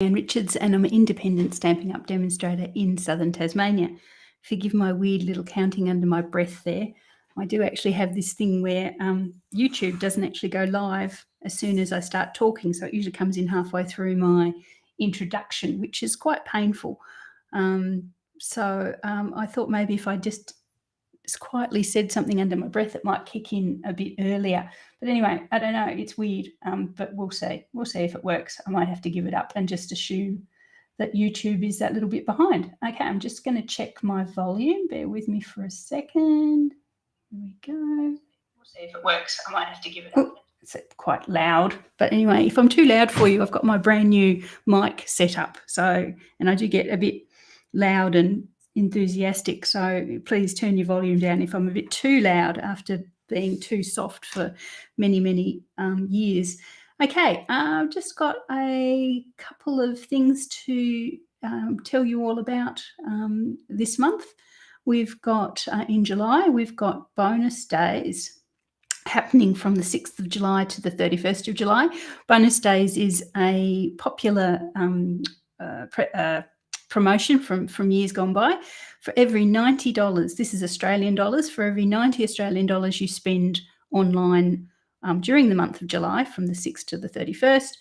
Anne Richards, and I'm an independent Stampin' Up! Demonstrator in southern Tasmania. Forgive my weird little counting under my breath there. I do actually have this thing where YouTube doesn't actually go live as soon as I start talking, so it usually comes in halfway through my introduction, which is quite painful. I thought maybe if I just quietly said something under my breath, it might kick in a bit earlier. But anyway, I don't know. It's weird, but we'll see. We'll see if it works. I might have to give it up and just assume that YouTube is that little bit behind. Okay, I'm just going to check my volume. Bear with me for a second. Here we go. We'll see if it works. I might have to give it up. It's quite loud. But anyway, if I'm too loud for you, I've got my brand new mic set up. And I do get a bit loud and enthusiastic, so please turn your volume down if I'm a bit too loud after being too soft for many years. Okay, I've just got a couple of things to tell you all about this month. We've got in July, we've got bonus days happening from the 6th of July to the 31st of July. Bonus days is a popular promotion from years gone by. For every $90, this is Australian dollars, for every 90 Australian dollars you spend online during the month of July from the 6th to the 31st,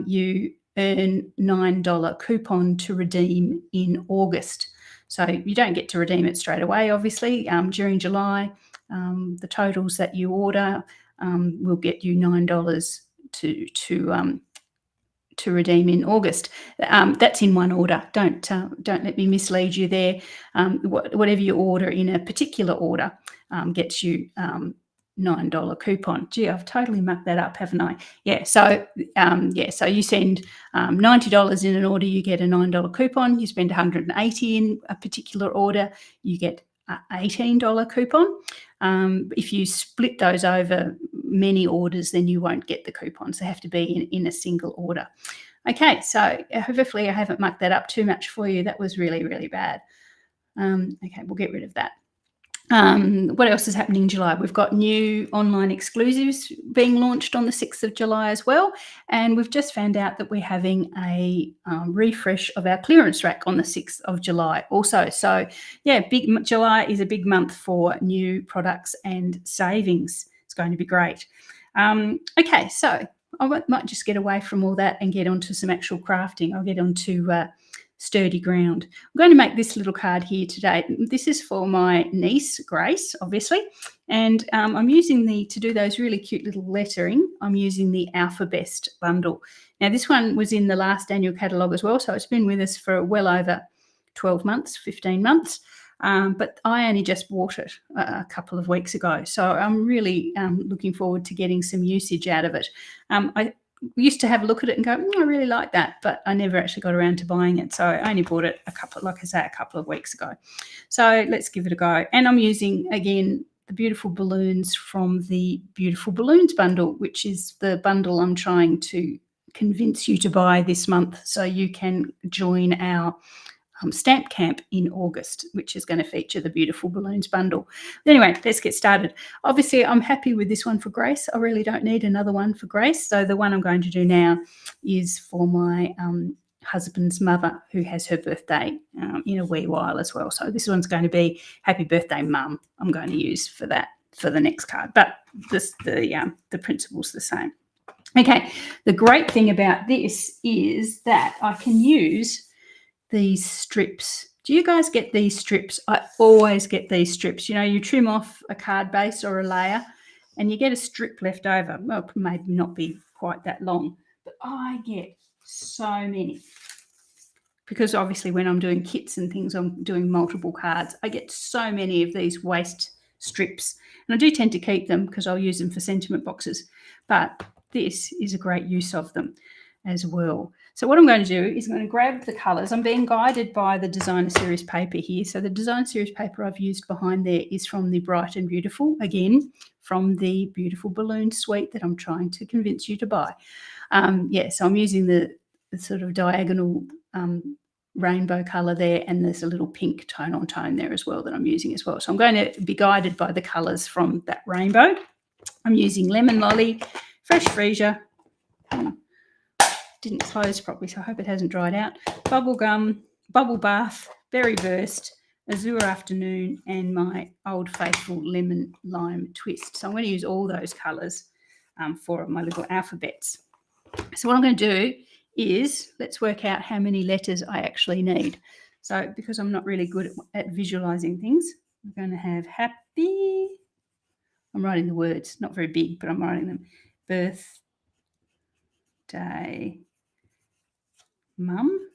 you earn $9 coupon to redeem in August. So you don't get to redeem it straight away, obviously. During July, the totals that you order will get you $9 to redeem in August. That's in one order. Don't let me mislead you there. Whatever you order in a particular order gets you $9 coupon. Gee, I've totally mucked that up, haven't I? Yeah. So you send $90 in an order, you get a $9 coupon. You spend $180 in a particular order, you get $18 coupon. If you split those over many orders, then you won't get the coupons. They have to be in a single order. Okay, so hopefully I haven't mucked that up too much for you. That was really, really bad. Okay, we'll get rid of that. What else is happening in July? We've got new online exclusives being launched on the 6th of July as well. And we've just found out that we're having a refresh of our clearance rack on the 6th of July also. So yeah, July is a big month for new products and savings. It's going to be great. Okay, so I might just get away from all that and get onto some actual crafting. I'll get onto sturdy ground. I'm going to make this little card here today. This is for my niece, Grace, obviously, and I'm using to do those really cute little lettering, I'm using the Alphabest bundle. Now, this one was in the last annual catalogue as well, so it's been with us for well over 12 months, 15 months, but I only just bought it a couple of weeks ago, so I'm really looking forward to getting some usage out of it. I used to have a look at it and go, I really like that, but I never actually got around to buying it. So I only bought it a couple of weeks ago. So let's give it a go. And I'm using, again, the beautiful balloons from the Beautiful Balloons bundle, which is the bundle I'm trying to convince you to buy this month so you can join our stamp camp in August, which is going to feature the Beautiful Balloons bundle. But anyway, let's get started. Obviously, I'm happy with this one for Grace. I really don't need another one for Grace. So the one I'm going to do now is for my husband's mother, who has her birthday in a wee while as well. So this one's going to be Happy Birthday, Mum. I'm going to use for that for the next card, but the principle's the same. Okay, the great thing about this is that I can use these strips. Do you guys get these strips? I always get these strips. You know, you trim off a card base or a layer and you get a strip left over. Well, maybe not be quite that long, but I get so many. Because obviously when I'm doing kits and things, I'm doing multiple cards. I get so many of these waste strips. And I do tend to keep them because I'll use them for sentiment boxes. But this is a great use of them as well. So what I'm going to do is I'm going to grab the colours. I'm being guided by the Designer Series paper here. So the Designer Series paper I've used behind there is from the Bright and Beautiful, again, from the Beautiful Balloon suite that I'm trying to convince you to buy. So I'm using the sort of diagonal rainbow colour there, and there's a little pink tone on tone there as well that I'm using as well. So I'm going to be guided by the colours from that rainbow. I'm using Lemon Lolly, Fresh Freesia, didn't close properly, so I hope it hasn't dried out. Bubble gum, bubble bath, berry burst, azure afternoon, and my old faithful lemon lime twist. So I'm going to use all those colours for my little alphabets. So what I'm going to do is, let's work out how many letters I actually need. So because I'm not really good at visualising things, I'm going to have happy. I'm writing the words, not very big, but I'm writing them. Birthday, mum.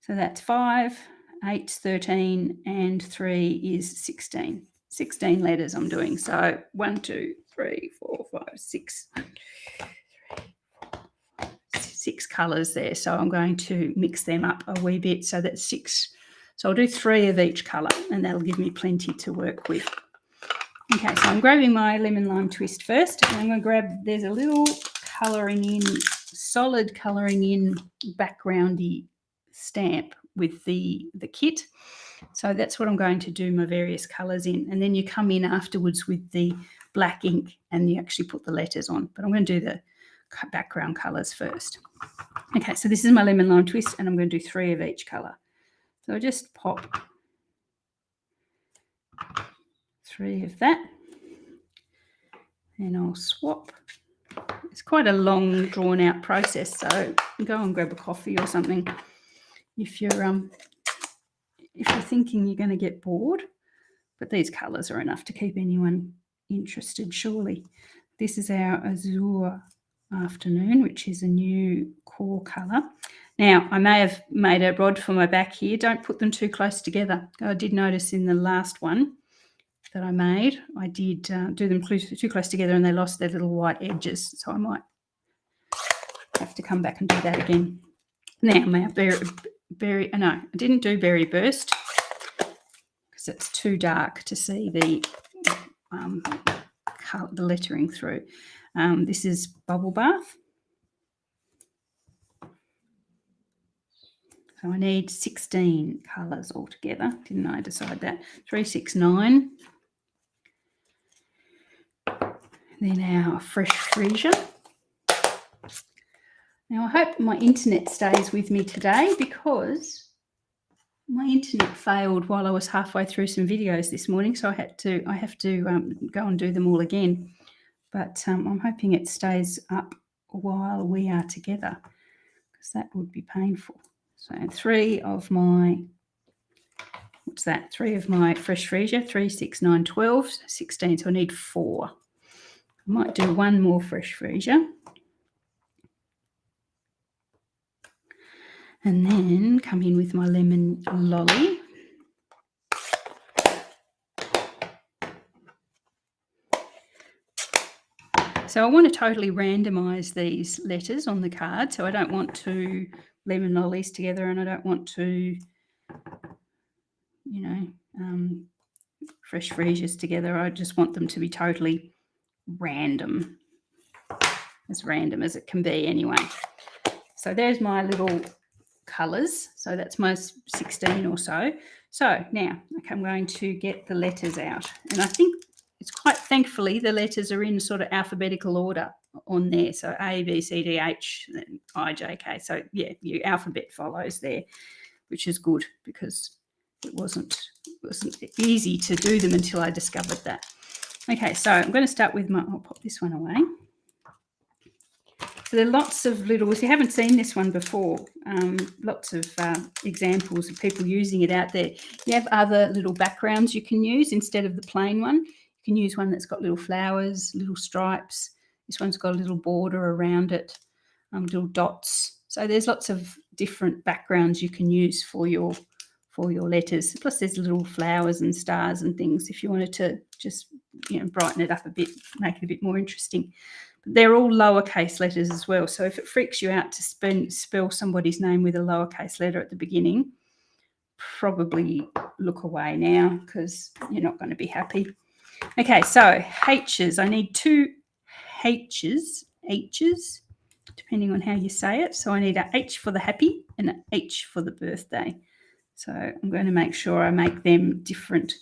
So that's 5, 8, 13, and 3 is 16. 16 letters I'm doing. So 1, 2, 3, 4, 5, 6. 6 colours there. So I'm going to mix them up a wee bit. So that's 6. So I'll do 3 of each colour, and that'll give me plenty to work with. Okay, so I'm grabbing my lemon lime twist first, and I'm going to grab, there's a little colouring in, solid colouring in backgroundy stamp with the kit. So that's what I'm going to do my various colours in, and then you come in afterwards with the black ink and you actually put the letters on. But I'm going to do the background colours first. Okay, so this is my lemon lime twist, and I'm going to do 3 of each colour. So I'll just pop 3 of that, and I'll swap. It's quite a long, drawn-out process, so go and grab a coffee or something if you're thinking you're going to get bored. But these colours are enough to keep anyone interested, surely. This is our azure afternoon, which is a new core colour. Now, I may have made a rod for my back here. Don't put them too close together. I did notice in the last one that I made, I did do them too close together, and they lost their little white edges. So I might have to come back and do that again. Now, my berry, no, I didn't do berry burst because it's too dark to see the lettering through. This is bubble bath. So I need 16 colours altogether. Didn't I decide that? 3, 6, 9. Then our fresh freesia. Now I hope my internet stays with me today, because my internet failed while I was halfway through some videos this morning, so I have to go and do them all again. But I'm hoping it stays up while we are together, because that would be painful. So 3 of my, what's that? 3 of my fresh freesia, 3, 6, 9, 12, 16. So I need 4. I might do 1 more fresh freesia. And then come in with my lemon lolly. So I want to totally randomise these letters on the card. So I don't want 2 lemon lollies together, and I don't want 2, fresh freesias together. I just want them to be totally random as it can be anyway. So there's my little colours. So that's my 16 or so. So now, okay, I'm going to get the letters out. And I think it's quite, thankfully, the letters are in sort of alphabetical order on there. So A, B, C, D, H, I, J, K. So yeah, your alphabet follows there, which is good, because it wasn't easy to do them until I discovered that. Okay, so I'm going to start with I'll pop this one away. So there are lots of little, if you haven't seen this one before, lots of examples of people using it out there. You have other little backgrounds you can use instead of the plain one. You can use one that's got little flowers, little stripes. This one's got a little border around it, little dots. So there's lots of different backgrounds you can use for your letters. Plus there's little flowers and stars and things if you wanted to just brighten it up a bit, make it a bit more interesting. But they're all lowercase letters as well. So if it freaks you out to spell somebody's name with a lowercase letter at the beginning, probably look away now, because you're not going to be happy. Okay, so H's. I need 2 H's, depending on how you say it. So I need a H for the happy and an H for the birthday. So I'm going to make sure I make them different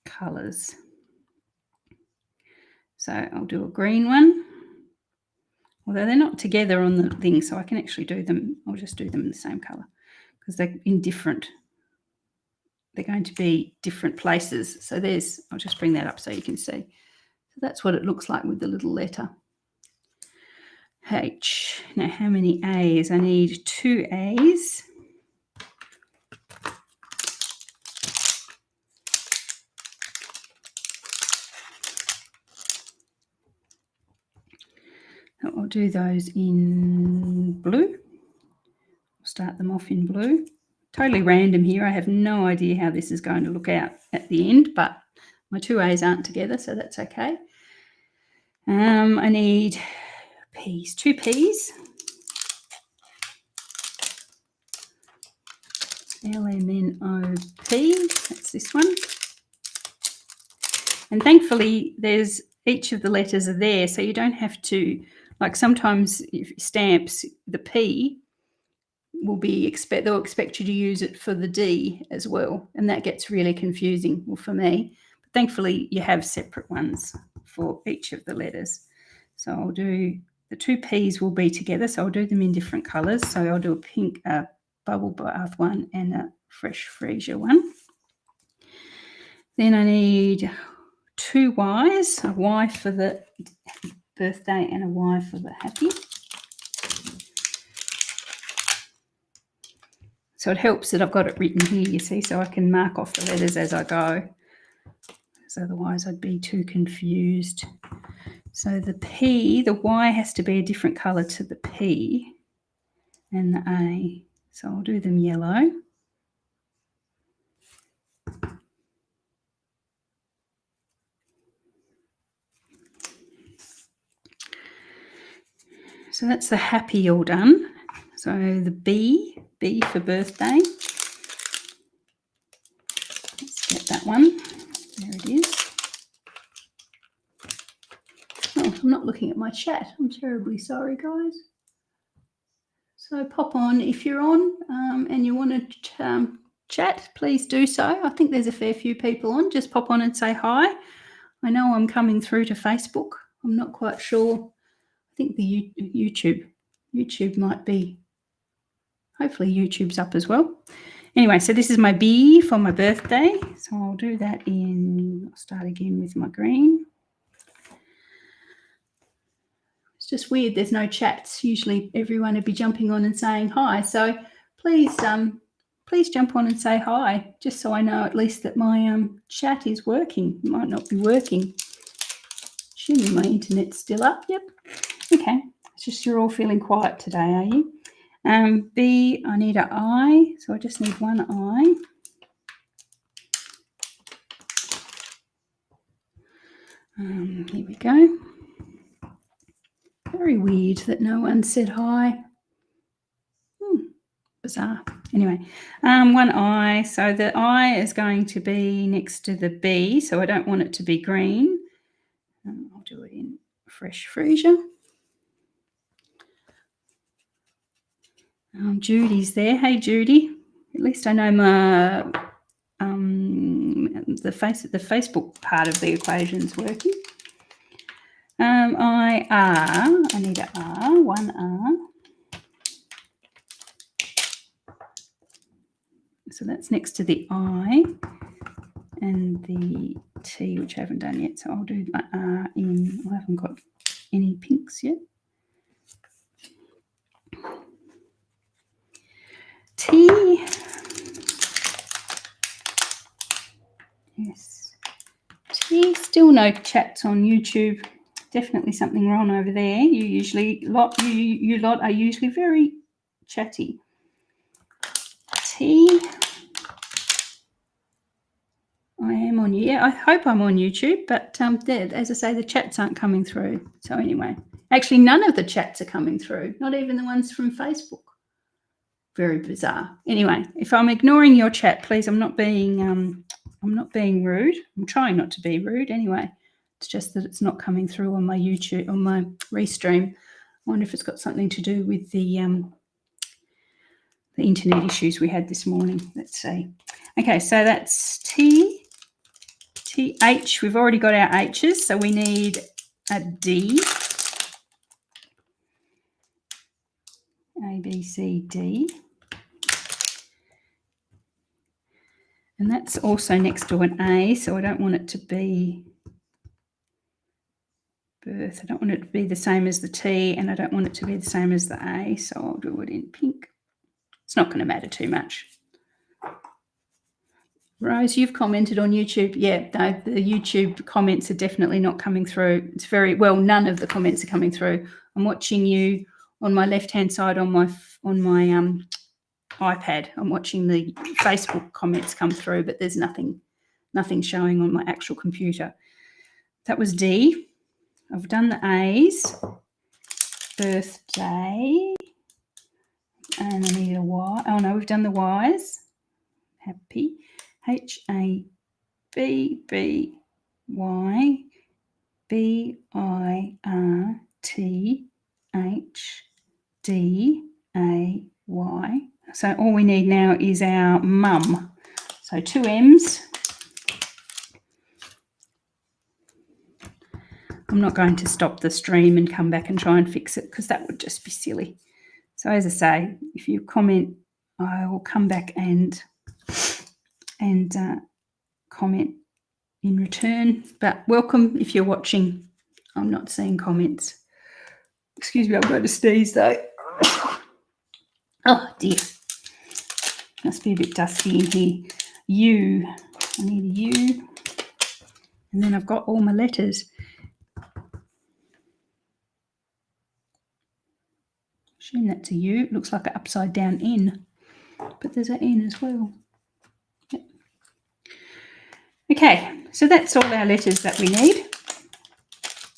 colours. So I'll do a green one, although they're not together on the thing, so I can actually do them. I'll just do them in the same colour because they're in different. They're going to be different places. So there's, I'll just bring that up so you can see. So that's what it looks like with the little letter H. Now, how many A's? I need 2 A's. I'll do those in blue. I'll start them off in blue. Totally random here. I have no idea how this is going to look out at the end, but my 2 A's aren't together, so that's okay. I need P's, 2 P's. LMNOP, that's this one. And thankfully, there's each of the letters are there, so you don't have to, like sometimes if stamps, the P will be they'll expect you to use it for the D as well, and that gets really confusing, well, for me. But thankfully, you have separate ones for each of the letters. So I'll do, the 2 P's will be together, so I'll do them in different colours. So I'll do a pink bubble bath one and a fresh freesia one. Then I need 2 Y's, a Y for the birthday and a Y for the happy. So it helps that I've got it written here, you see, so I can mark off the letters as I go, because otherwise I'd be too confused. So the P, the Y has to be a different colour to the P and the A. So I'll do them yellow. So that's the happy all done. So the B for birthday. Let's get that one. There it is. Oh, I'm not looking at my chat. I'm terribly sorry, guys. So pop on if you're on and you want to chat, please do so. I think there's a fair few people on. Just pop on and say hi. I know I'm coming through to Facebook. I'm not quite sure. I think the YouTube might be. Hopefully YouTube's up as well. Anyway, so this is my B for my birthday. So I'll do that I'll start again with my green. It's just weird, there's no chats. Usually everyone would be jumping on and saying hi. So please jump on and say hi, just so I know at least that my chat is working. It might not be working. Assuming my internet's still up. Yep. Okay. It's just you're all feeling quiet today, are you? B, I need an I, so I just need 1 I. Here we go. Very weird that no one said hi. Bizarre. Anyway, 1 I. So the I is going to be next to the B, so I don't want it to be green. I'll do it in fresh freesia. Judy's there. Hey, Judy. At least I know my the Facebook part of the equation's working. I need an R, 1 R. So that's next to the I and the T, which I haven't done yet. So I'll do my R in, I haven't got any pinks yet. T. Yes. T. Still no chats on YouTube. Definitely something wrong over there. You lot are usually very chatty. T. I am on, yeah, I hope I'm on YouTube, but as I say, the chats aren't coming through. So anyway, actually none of the chats are coming through, not even the ones from Facebook. Very bizarre. Anyway, if I'm ignoring your chat, please, I'm not being rude. I'm trying not to be rude anyway. It's just that it's not coming through on my YouTube, on my restream. I wonder if it's got something to do with the internet issues we had this morning. Let's see. Okay, so that's T, H. We've already got our H's, so we need a D. A, B, C, D. And that's also next to an A, so I don't want it to be birth. I don't want it to be the same as the T, and I don't want it to be the same as the A, so I'll do it in pink. It's not going to matter too much. Rose, you've commented on YouTube. Yeah, no, the YouTube comments are definitely not coming through. It's very well, none of the comments are coming through. I'm watching you on my left-hand side on my iPad. I'm watching the Facebook comments come through, but there's nothing showing on my actual computer. That was D. I've done the A's. Birthday. And I need a Y. Oh, no, we've done the Y's. Happy. H-A-B-B-Y. B-I-R-T-H-D-A-Y. So all we need now is our mum. So 2 M's. I'm not going to stop the stream and come back and try and fix it because that would just be silly. So as I say, if you comment, I will come back and comment in return. But welcome if you're watching. I'm not seeing comments. Excuse me, I've got to sneeze though. Oh dear. Must be a bit dusty in here. U. I need a U. And then I've got all my letters. Assume that's a U. It looks like an upside down N. But there's an N as well. Yep. Okay, so that's all our letters that we need.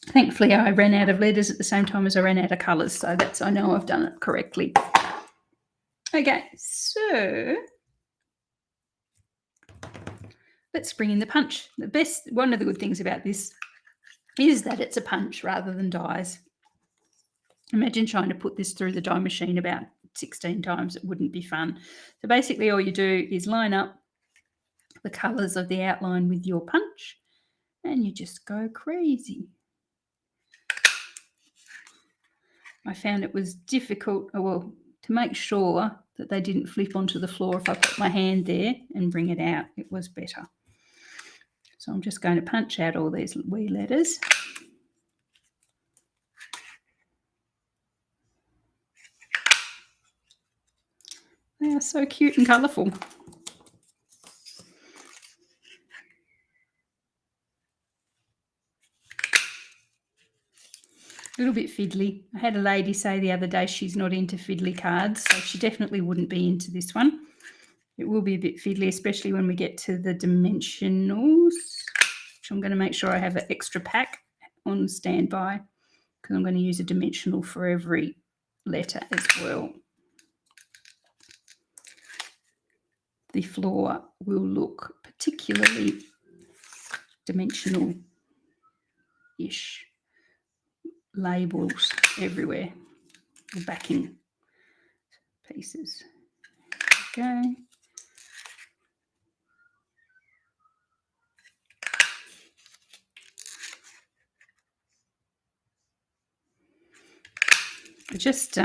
Thankfully, I ran out of letters at the same time as I ran out of colours, so I know I've done it correctly. Okay, so let's bring in the punch. One of the good things about this is that it's a punch rather than dies. Imagine trying to put this through the die machine about 16 times. It wouldn't be fun. So basically all you do is line up the colours of the outline with your punch and you just go crazy. I found it was difficult, to make sure that they didn't flip onto the floor if I put my hand there and bring it out. It was better. So I'm just going to punch out all these wee letters. They are so cute and colourful. A little bit fiddly. I had a lady say the other day she's not into fiddly cards, so she definitely wouldn't be into this one. It will be a bit fiddly, especially when we get to the dimensionals, which I'm going to make sure I have an extra pack on standby because I'm going to use a dimensional for every letter as well. The floor will look particularly dimensional-ish. Labels everywhere, the backing pieces. Okay. I just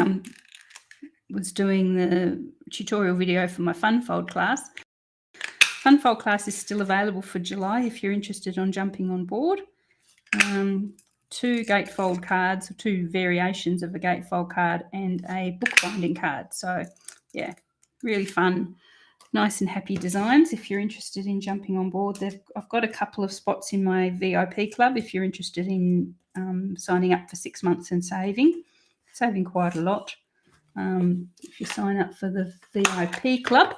was doing the tutorial video for my Funfold class. Funfold class is still available for July if you're interested on jumping on board. 2 gatefold cards, 2 variations of a gatefold card and a bookbinding card. So yeah, really fun, nice and happy designs. If you're interested in jumping on board, I've got a couple of spots in my VIP club if you're interested in signing up for 6 months and saving quite a lot. If you sign up for the VIP club,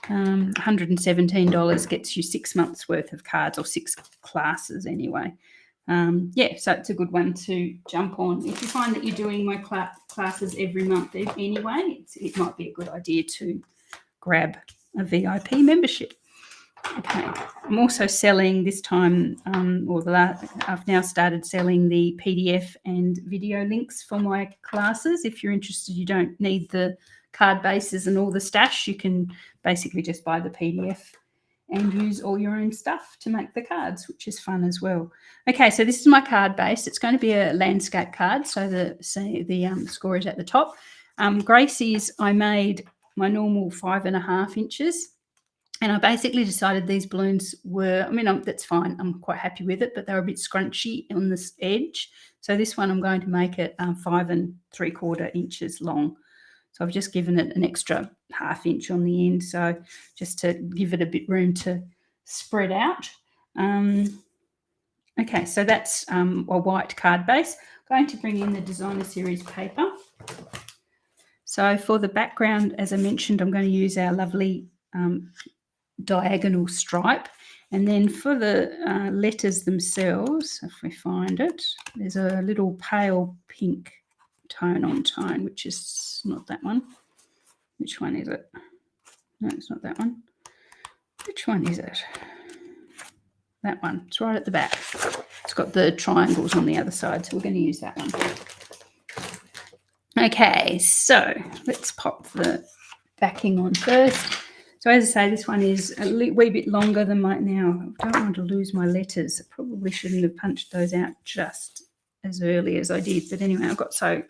$117 gets you 6 months worth of cards, or 6 classes anyway. Yeah, so it's a good one to jump on. If you find that you're doing my classes every month anyway, it might be a good idea to grab a VIP membership. Okay, I'm also selling this time, I've now started selling the PDF and video links for my classes. If you're interested, you don't need the card bases and all the stash. You can basically just buy the PDF and use all your own stuff to make the cards, which is fun as well. Okay, so this is my card base. It's going to be a landscape card, so the score is at the top. Gracie's, I made my normal 5.5 inches. And I basically decided these balloons were, that's fine. I'm quite happy with it, but they're a bit scrunchy on this edge. So this one I'm going to make it 5 3/4 inches long. So I've just given it an extra 1/2 inch on the end. So just to give it a bit room to spread out. Okay, so that's a white card base. I'm going to bring in the Designer Series paper. So for the background, as I mentioned, I'm going to use our lovely diagonal stripe, and then for the letters themselves, if we find it, there's a little pale pink tone on tone, which is not that one. Which one is it? No, it's not that one. Which one is it? That one. It's right at the back. It's got the triangles on the other side, so we're going to use that one. Okay, so let's pop the backing on first. So as I say, this one is a wee bit longer than now. I don't want to lose my letters. I probably shouldn't have punched those out just as early as I did. But anyway, I got so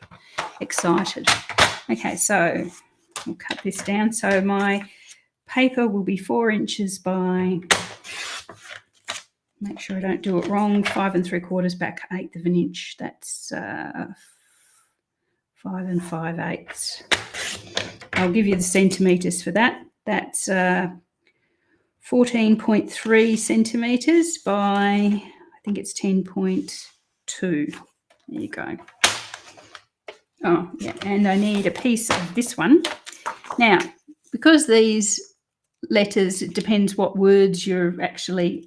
excited. Okay, so I'll cut this down. So my paper will be 4 inches by, make sure I don't do it wrong, 5 3/4 back 1/8 of an inch. That's 5 5/8. I'll give you the centimetres for that. That's 14.3 centimetres by, I think it's 10.2. There you go. Oh, yeah, and I need a piece of this one. Now, because these letters, it depends what words you're actually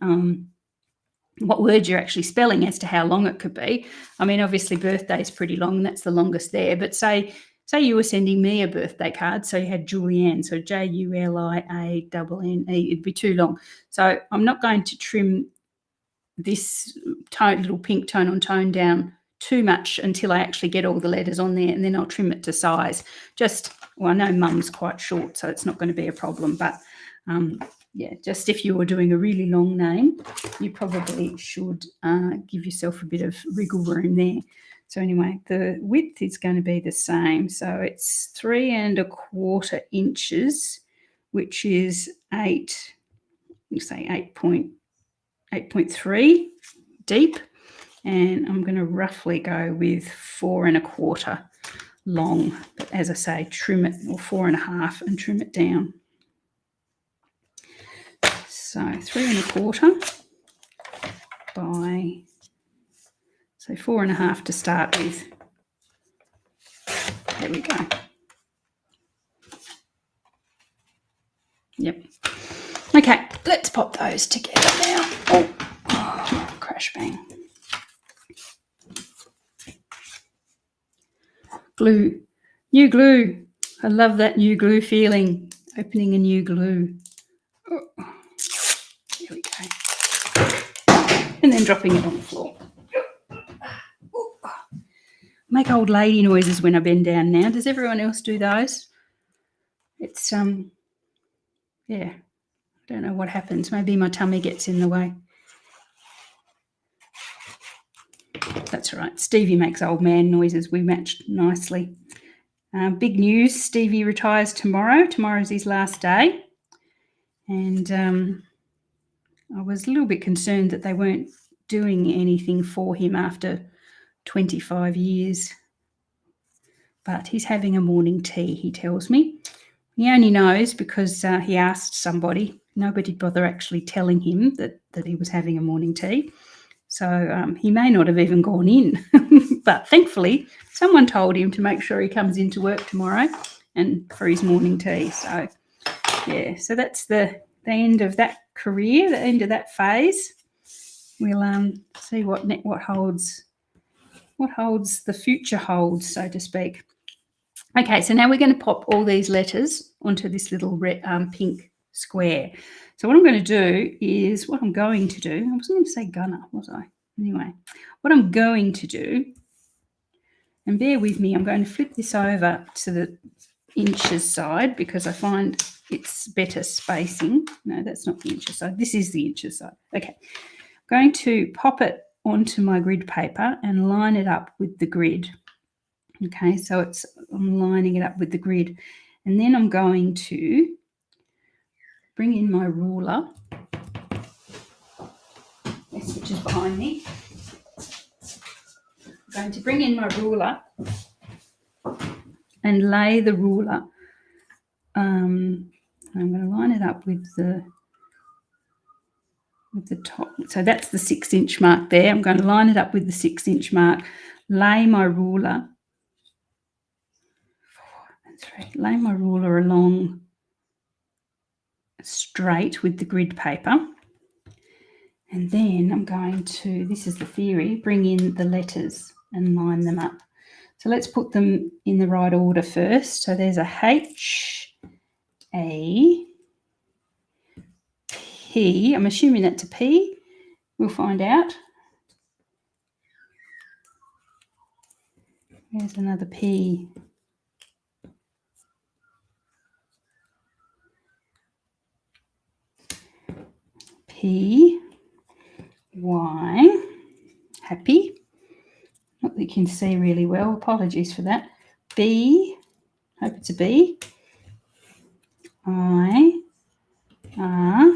spelling as to how long it could be. Obviously birthday is pretty long, that's the longest there, but say you were sending me a birthday card, so you had Julianne, so Julianne, it'd be too long. So I'm not going to trim this little pink tone on tone down too much until I actually get all the letters on there, and then I'll trim it to size. I know Mum's quite short, so it's not going to be a problem, but yeah, just if you were doing a really long name, you probably should give yourself a bit of wriggle room there. So anyway, the width is going to be the same. So it's 3 1/4 inches, which is 8.3 deep. And I'm going to roughly go with 4 1/4 long. But as I say, trim it, or 4 1/2, and trim it down. So 3 1/4 by, so 4 1/2 to start with. There we go. Yep. Okay, let's pop those together now. Oh, crash bang. Glue. New glue. I love that new glue feeling. Opening a new glue. Oh, there we go. And then dropping it on the floor. Make old lady noises when I bend down now. Does everyone else do those? It's, yeah, I don't know what happens. Maybe my tummy gets in the way. That's all right. Stevie makes old man noises. We matched nicely. Big news, Stevie retires tomorrow. Tomorrow's his last day. And I was a little bit concerned that they weren't doing anything for him after 25 years. But he's having a morning tea, he tells me. He only knows because he asked somebody. Nobody bothered actually telling him that he was having a morning tea. So he may not have even gone in. But thankfully, someone told him to make sure he comes into work tomorrow and for his morning tea. So, yeah, so that's the end of that career, the end of that phase. We'll see what the future holds, so to speak. Okay, so now we're going to pop all these letters onto this little pink square. So what I'm going to do, I wasn't going to say gunner, was I? Anyway, what I'm going to do, and bear with me, I'm going to flip this over to the inches side because I find it's better spacing. No, that's not the inches side. This is the inches side. Okay, I'm going to pop it onto my grid paper and line it up with the grid. Okay, so I'm lining it up with the grid. And then I'm going to bring in my ruler, which is behind me. I'm going to bring in my ruler and lay the ruler. I'm going to line it up with the top. So that's the 6-inch mark there. I'm going to line it up with the 6-inch mark, lay my ruler, lay my ruler along straight with the grid paper. And then I'm going to, this is the theory, bring in the letters and line them up. So let's put them in the right order first. So there's a H, A, P. I'm assuming that's a P. We'll find out. There's another P. P, Y, happy. Not that you can see really well, apologies for that. B, hope it's a B. I, R,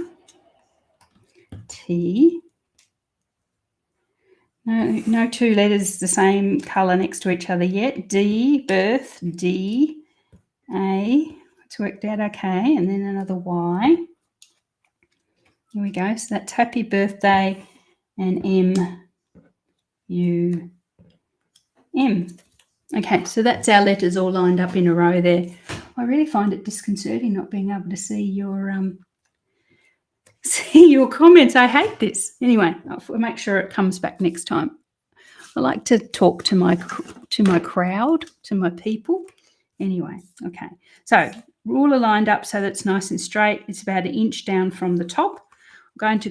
T. No two letters the same colour next to each other yet. D, birth, D, A. It's worked out okay. And then another Y. Here we go. So that's happy birthday and M, U, M. Okay, so that's our letters all lined up in a row there. I really find it disconcerting not being able to see your comments. I hate this. Anyway, I'll make sure it comes back next time. I like to talk to my crowd, to my people. Anyway, okay. So ruler lined up so that's nice and straight. It's about 1 inch down from the top. I'm going to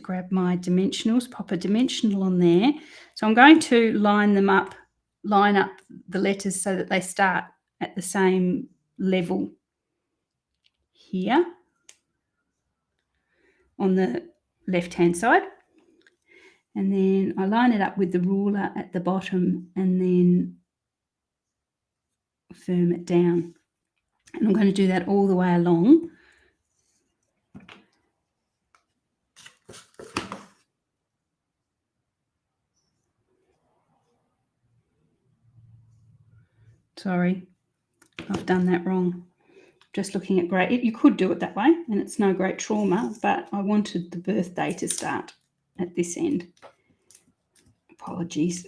grab my dimensionals, pop a dimensional on there. So I'm going to line up the letters so that they start at the same level here on the left-hand side. And then I line it up with the ruler at the bottom and then firm it down. And I'm going to do that all the way along. Sorry, I've done that wrong. Just looking at great, you could do it that way and it's no great trauma, but I wanted the birthday to start at this end. Apologies,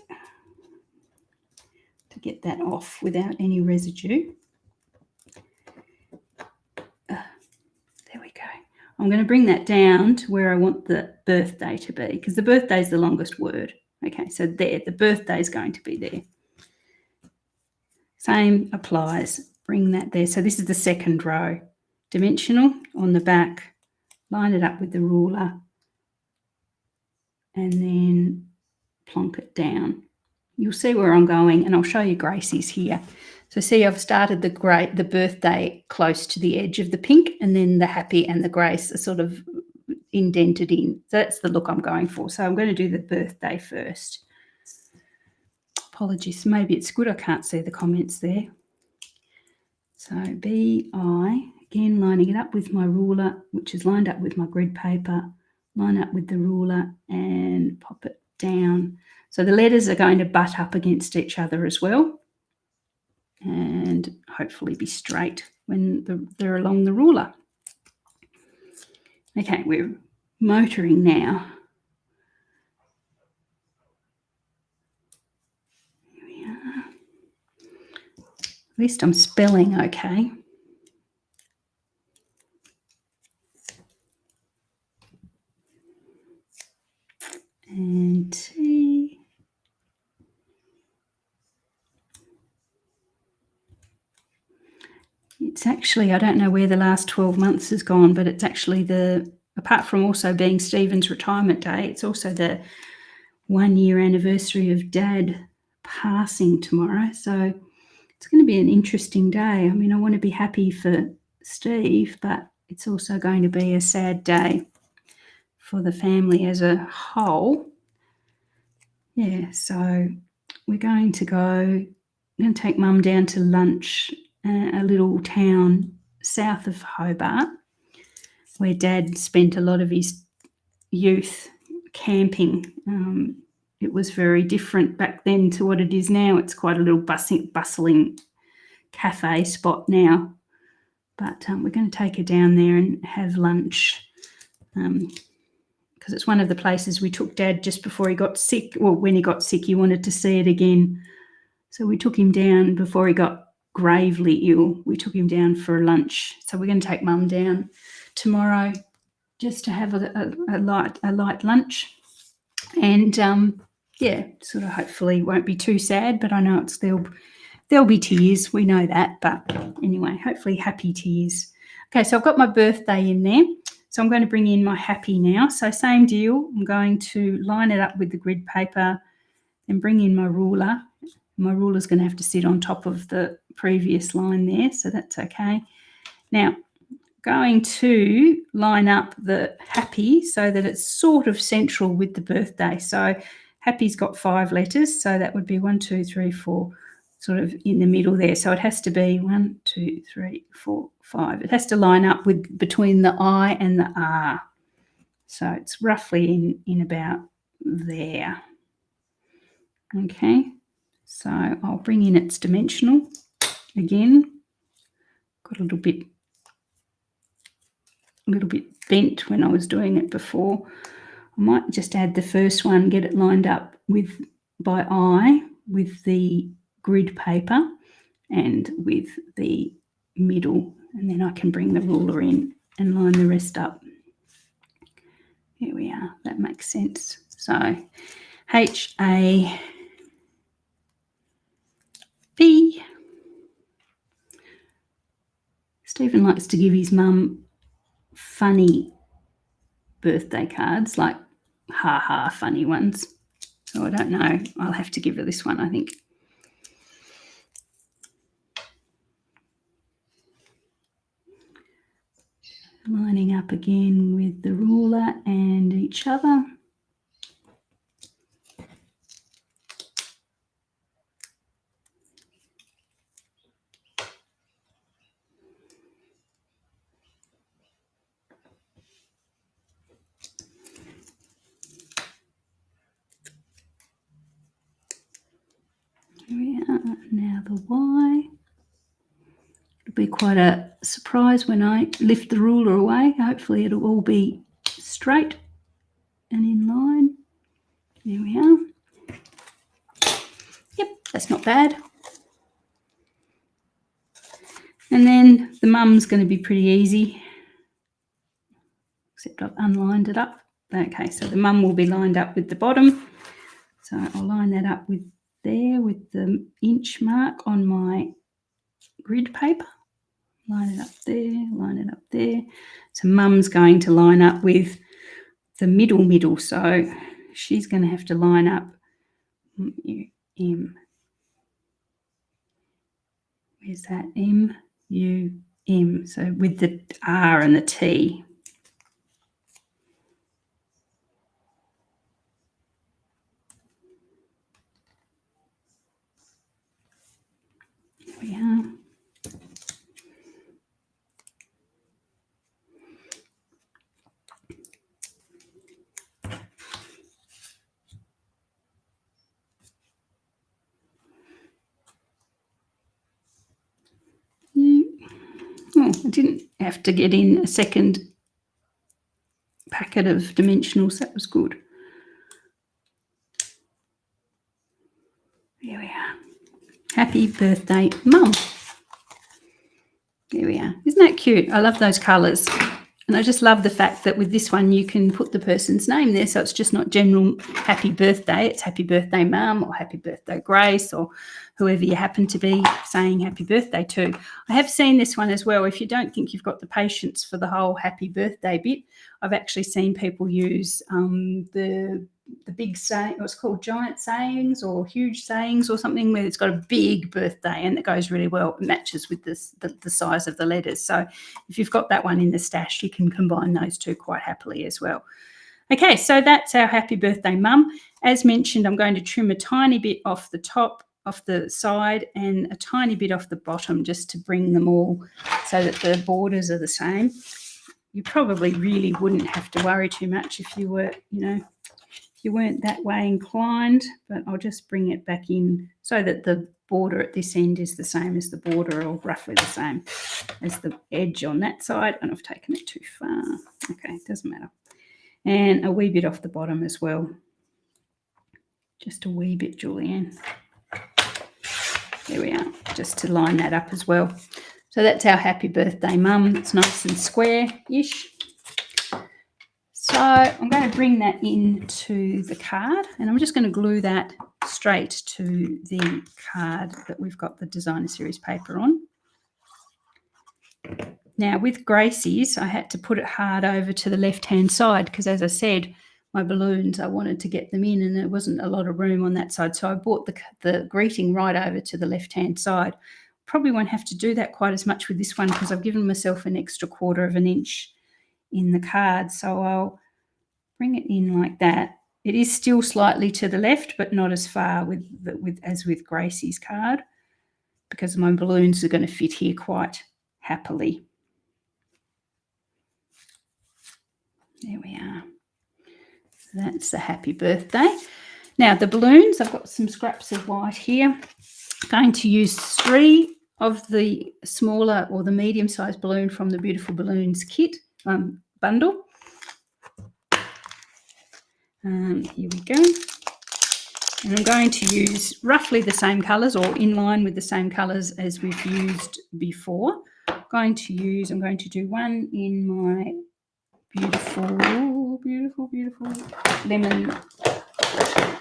to get that off without any residue. There we go. I'm going to bring that down to where I want the birthday to be, because the birthday is the longest word. Okay, so there, the birthday is going to be there. Same applies. Bring that there. So this is the second row. Dimensional on the back. Line it up with the ruler. And then plonk it down. You'll see where I'm going, and I'll show you Gracie's here. So see, I've started the birthday close to the edge of the pink, and then the happy and the Grace are sort of indented in. So that's the look I'm going for. So I'm going to do the birthday first. Apologies, maybe it's good I can't see the comments there. So B-I, again lining it up with my ruler, which is lined up with my grid paper, line up with the ruler and pop it down. So the letters are going to butt up against each other as well and hopefully be straight when they're along the ruler. Okay, we're motoring now. At least I'm spelling okay. And T. It's actually, I don't know where the last 12 months has gone, but it's actually apart from also being Stephen's retirement day, it's also the 1-year anniversary of Dad passing tomorrow. So it's going to be an interesting day. I mean, I want to be happy for Steve, but it's also going to be a sad day for the family as a whole. Yeah, so we're going to take Mum down to lunch, a little town south of Hobart, where Dad spent a lot of his youth camping. It was very different back then to what it is now. It's quite a little bustling cafe spot now. But we're going to take her down there and have lunch, because it's one of the places we took Dad just before he got sick. Well, when he got sick, he wanted to see it again. So we took him down before he got gravely ill. We took him down for lunch. So we're going to take Mum down tomorrow just to have a light lunch. And sort of hopefully won't be too sad, but I know there'll be tears. We know that, but anyway, hopefully happy tears. Okay, so I've got my birthday in there. So I'm going to bring in my happy now. So same deal. I'm going to line it up with the grid paper and bring in my ruler. My ruler's going to have to sit on top of the previous line there, so that's okay. Now, going to line up the happy so that it's sort of central with the birthday. So happy's got 5 letters, so that would be 1, 2, 3, 4, sort of in the middle there. So it has to be 1, 2, 3, 4, 5. It has to line up with between the I and the R. So it's roughly in about there. Okay, so I'll bring in its dimensional again. Got a little bit bent when I was doing it before. I might just add the first one, get it lined up by eye with the grid paper and with the middle, and then I can bring the ruler in and line the rest up. Here we are, that makes sense. So HAP. Stephen likes to give his mum funny birthday cards, like ha funny ones. So I don't know. I'll have to give her this one, I think. Lining up again with the ruler and each other. Here we are. Now the Y. It'll be quite a surprise when I lift the ruler away. Hopefully it'll all be straight and in line. There we are. Yep, that's not bad. And then the mum's going to be pretty easy, except I've unlined it up. Okay, so the mum will be lined up with the bottom. So I'll line that up with the inch mark on my grid paper. Line it up there, line it up there. So mum's going to line up with the middle. So she's going to have to line up M. Where's that? M, U, M. So with the R and the T. There we are. Oh, I didn't have to get in a second packet of dimensionals. That was good. There we are. Happy birthday, Mum. There we are. Isn't that cute? I love those colours. And I just love the fact that with this one you can put the person's name there, so it's just not general happy birthday. It's happy birthday, Mum, or happy birthday, Grace, or whoever you happen to be saying happy birthday to. I have seen this one as well. If you don't think you've got the patience for the whole happy birthday bit, I've actually seen people use the big saying, what's called giant sayings or huge sayings or something, where it's got a big birthday and it goes really well. It matches with the size of the letters. So if you've got that one in the stash, you can combine those two quite happily as well. Okay, so that's our happy birthday mum. As mentioned, I'm going to trim a tiny bit off the top, off the side, and a tiny bit off the bottom just to bring them all so that the borders are the same. You probably really wouldn't have to worry too much if you were, if you weren't that way inclined, but I'll just bring it back in so that the border at this end is the same as the border, or roughly the same as the edge on that side. And I've taken it too far. Okay, doesn't matter. And a wee bit off the bottom as well. Just a wee bit, Julianne. There we are, just to line that up as well. So that's our happy birthday mum. It's nice and square-ish. So I'm going to bring that into the card, and I'm just going to glue that straight to the card that we've got the designer series paper on. Now with Gracie's, I had to put it hard over to the left-hand side because, as I said, my balloons, I wanted to get them in and there wasn't a lot of room on that side. So I brought the greeting right over to the left-hand side. Probably won't have to do that quite as much with this one because I've given myself an extra 1/4 of an inch in the card. So I'll bring it in like that. It is still slightly to the left, but not as far as with Gracie's card, because my balloons are going to fit here quite happily. There we are. That's the happy birthday. Now the balloons, I've got some scraps of white here. I'm going to use 3 of the smaller or the medium-sized balloon from the Beautiful Balloons kit bundle. Here we go. And I'm going to use roughly the same colours, or in line with the same colours as we've used before. I'm going to do one in my beautiful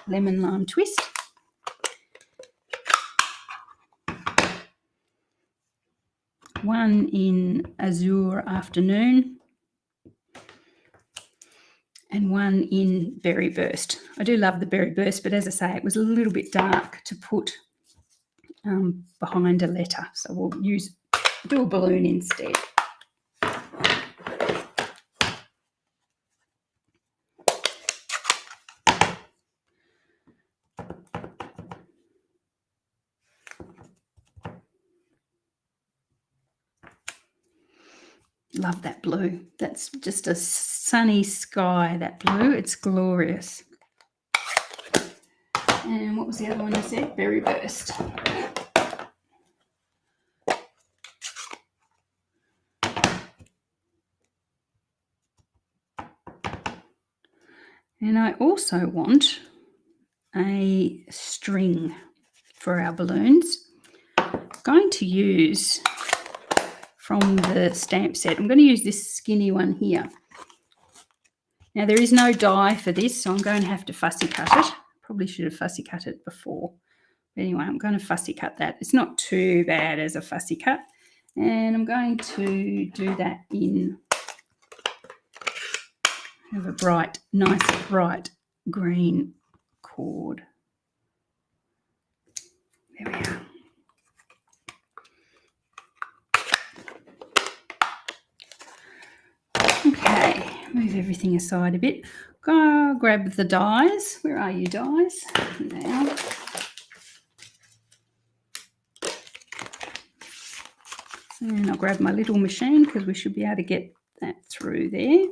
lemon lime twist. One in Azure Afternoon. And one in Berry Burst. I do love the Berry Burst, but as I say, it was a little bit dark to put behind a letter. So we'll do a balloon instead. Love that blue. That's just a sunny sky, that blue. It's glorious. And what was the other one I said? Berry Burst. And I also want a string for our balloons. I'm going to use from the stamp set. I'm going to use this skinny one here. Now there is no die for this, so I'm going to have to fussy cut it. Probably should have fussy cut it before. But anyway, I'm going to fussy cut that. It's not too bad as a fussy cut. And I'm going to do that in a nice bright green cord. There we are. Okay, move everything aside a bit. Go grab the dies. Where are you, dies? Now. And I'll grab my little machine because we should be able to get that through there.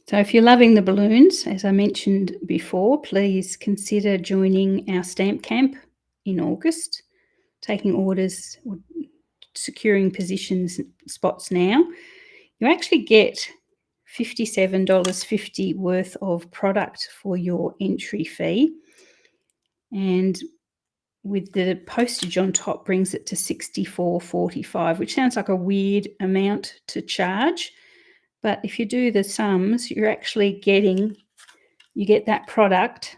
So if you're loving the balloons, as I mentioned before, please consider joining our stamp camp in August, taking orders or securing spots now. You actually get $57.50 worth of product for your entry fee, and with the postage on top brings it to $64.45, which sounds like a weird amount to charge. But if you do the sums, you're actually you get that product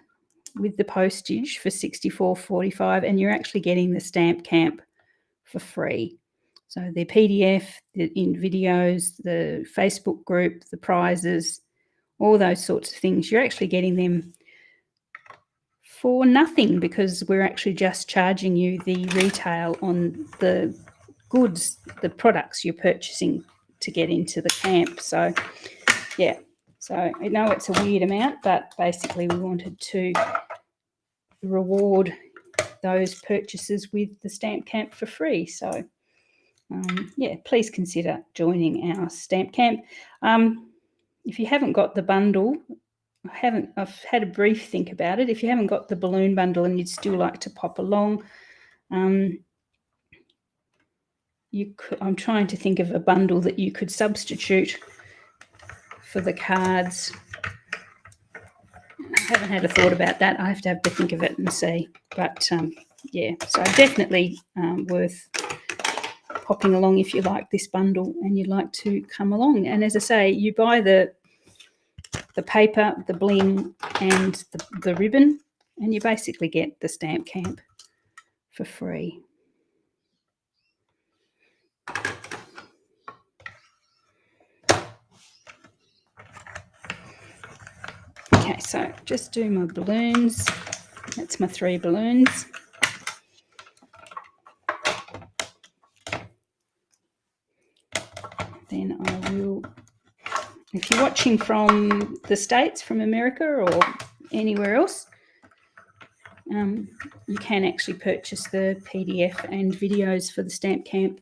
with the postage for $64.45, and you're actually getting the stamp camp for free. So the PDF, the in videos, the Facebook group, the prizes, all those sorts of things, you're actually getting them for nothing, because we're actually just charging you the retail on the goods, the products you're purchasing to get into the camp. So, yeah. So I know it's a weird amount, but basically we wanted to reward those purchases with the stamp camp for free. So, yeah, please consider joining our stamp camp. If you haven't got the bundle, I've had a brief think about it. If you haven't got the balloon bundle and you'd still like to pop along, I'm trying to think of a bundle that you could substitute for the cards. I haven't had a thought about that. I have to think of it and see. But yeah, so definitely worth popping along if you like this bundle and you'd like to come along. And as I say, you buy the paper, the bling, and the ribbon, and you basically get the stamp camp for free. Okay, so just do my balloons. That's my 3 balloons. Then I will, if you're watching from the States, from America or anywhere else, you can actually purchase the PDF and videos for the stamp camp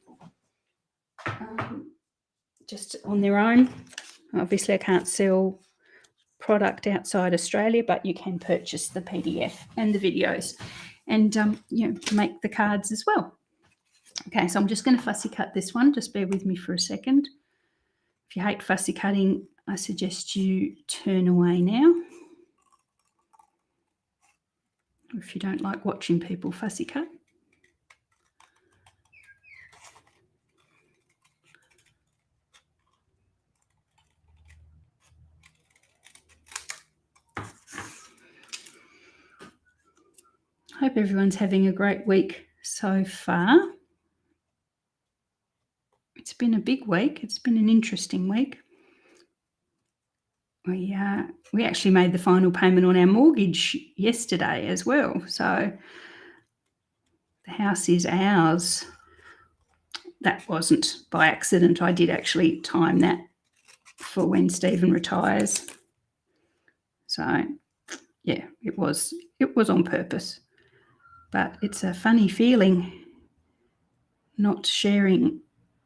just on their own. Obviously, I can't sell product outside Australia, but you can purchase the PDF and the videos and make the cards as well. Okay, so I'm just going to fussy cut this one. Just bear with me for a second. If you hate fussy cutting, I suggest you turn away now. If you don't like watching people fussy cut. Hope everyone's having a great week so far. It's been a big week. It's been an interesting week. We actually made the final payment on our mortgage yesterday as well. So the house is ours. That wasn't by accident. I did actually time that for when Stephen retires. So yeah, it was on purpose. But it's a funny feeling not sharing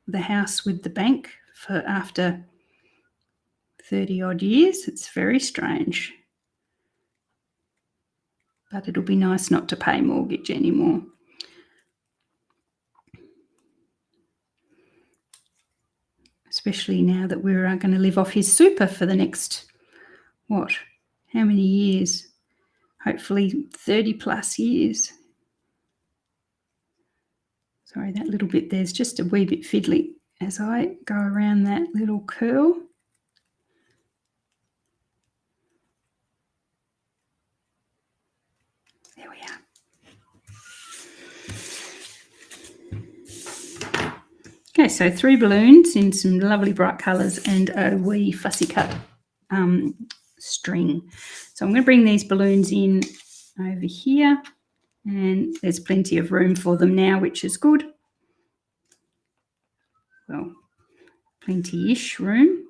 the house with the bank for after 30 odd years. It's very strange. But it'll be nice not to pay mortgage anymore. Especially now that we're going to live off his super for the next, how many years? Hopefully 30 plus years. Sorry, that little bit there's just a wee bit fiddly as I go around that little curl. There we are. Okay, so 3 balloons in some lovely bright colours and a wee fussy cut string. So I'm going to bring these balloons in over here, and there's plenty of room for them now, which is good. Well, plenty-ish room.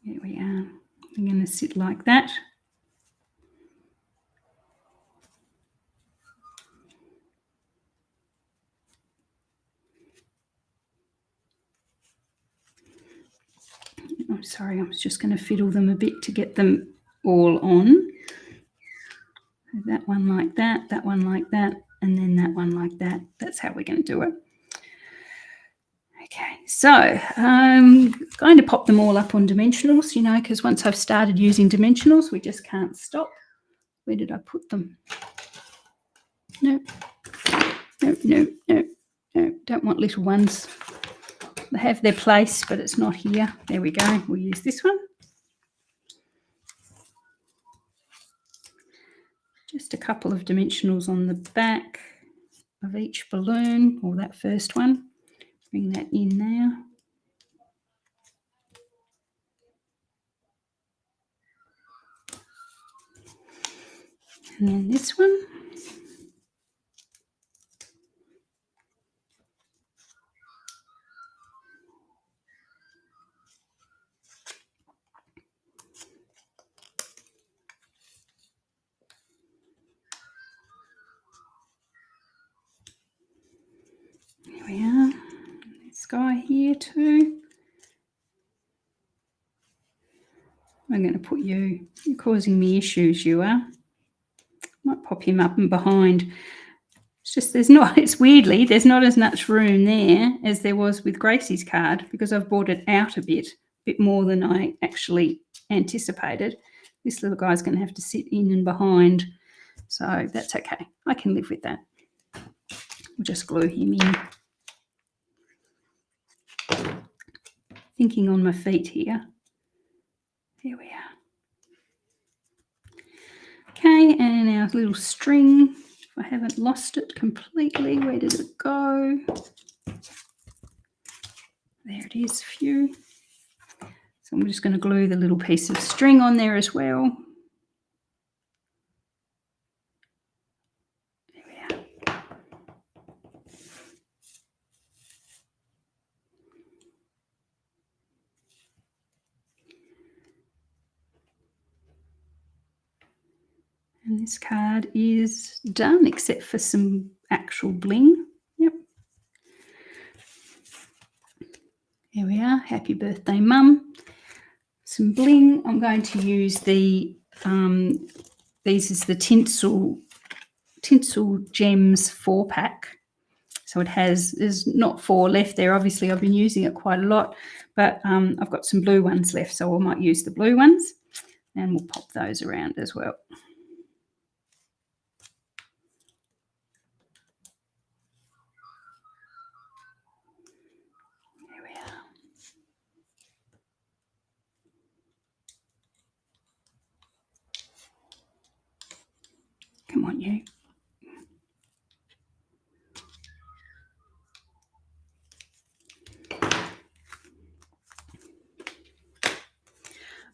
There we are. I'm going to sit like that. I'm sorry, I was just going to fiddle them a bit to get them all on. That one like that, that one like that, and then that one like that. That's how we're going to do it. Okay, so I'm going to pop them all up on dimensionals, because once I've started using dimensionals, we just can't stop. Where did I put them? No, don't want little ones. They have their place, but it's not here. There we go. We'll use this one. Just a couple of dimensionals on the back of each balloon, or that first one. Bring that in now. And then this one. There we are. This guy here too. I'm going to put you. You're causing me issues, you are. Might pop him up and behind. It's just it's weirdly, there's not as much room there as there was with Gracie's card because I've brought it out a bit more than I actually anticipated. This little guy's going to have to sit in and behind. So that's okay. I can live with that. We'll just glue him in. Thinking on my feet here. There we are. Okay, and our little string. If I haven't lost it completely, where did it go? There it is, phew. So I'm just going to glue the little piece of string on there as well. There we are. And this card is done, except for some actual bling. Yep. Here we are. Happy birthday, Mum. Some bling. I'm going to use the, these is the Tinsel Gems 4-pack. So it there's not 4 left there. Obviously, I've been using it quite a lot, but I've got some blue ones left, so I might use the blue ones, and we'll pop those around as well. There we are. Come on, you.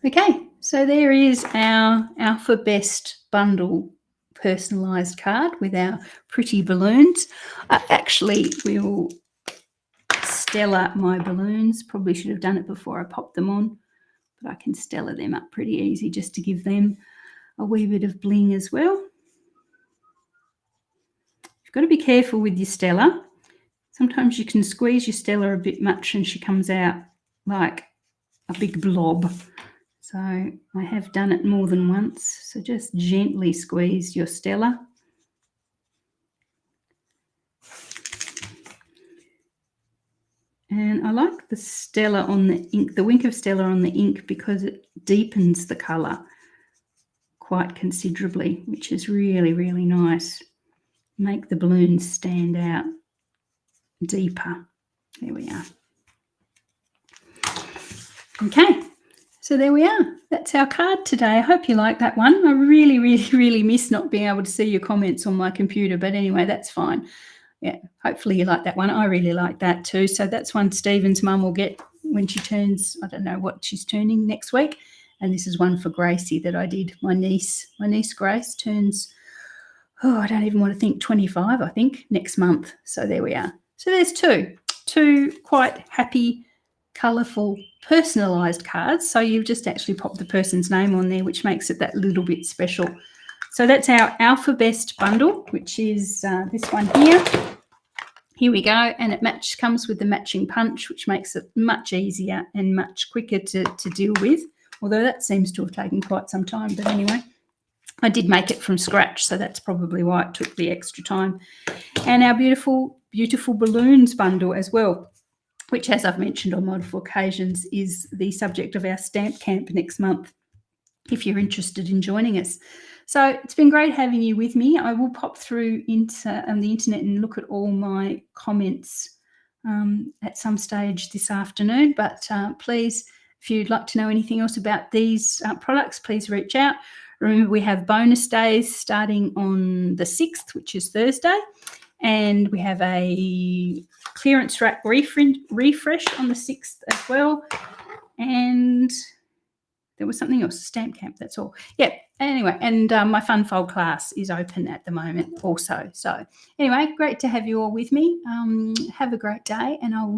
Okay, so there is our Alphabest bundle personalised card with our pretty balloons. Actually, we will Stella my balloons. Probably should have done it before I popped them on, but I can Stella them up pretty easy just to give them a wee bit of bling as well. You've got to be careful with your Stella. Sometimes you can squeeze your Stella a bit much and she comes out like a big blob. So I have done it more than once. So just gently squeeze your Stella. And I like the Stella on the ink, the wink of Stella on the ink, because it deepens the colour quite considerably, which is really, really nice. Make the balloons stand out deeper. There we are. Okay, so there we are. That's our card today. I hope you like that one. I really, really, really miss not being able to see your comments on my computer, but anyway, that's fine. Yeah, hopefully you like that one. I really like that too. So that's one Stephen's mum will get when she turns, I don't know what she's turning next week. And this is one for Gracie that I did. My niece Grace turns, I don't even want to think, 25, I think, next month. So there we are. So there's two quite happy, colourful, personalised cards. So you've just actually popped the person's name on there, which makes it that little bit special. So that's our Alphabest bundle, which is this one here. Here we go. And it comes with the matching punch, which makes it much easier and much quicker to deal with, although that seems to have taken quite some time. But anyway, I did make it from scratch, so that's probably why it took the extra time. And our beautiful, beautiful balloons bundle as well, which, as I've mentioned on multiple occasions, is the subject of our stamp camp next month, if you're interested in joining us. So it's been great having you with me. I will pop through into the internet and look at all my comments at some stage this afternoon. But please, if you'd like to know anything else about these products, please reach out. Remember, we have bonus days starting on the 6th, which is Thursday, and we have a clearance rack refresh on the 6th as well. And there was something else, stamp camp, that's all. Yeah, anyway, and my fun fold class is open at the moment also. So anyway, great to have you all with me. Have a great day, and I will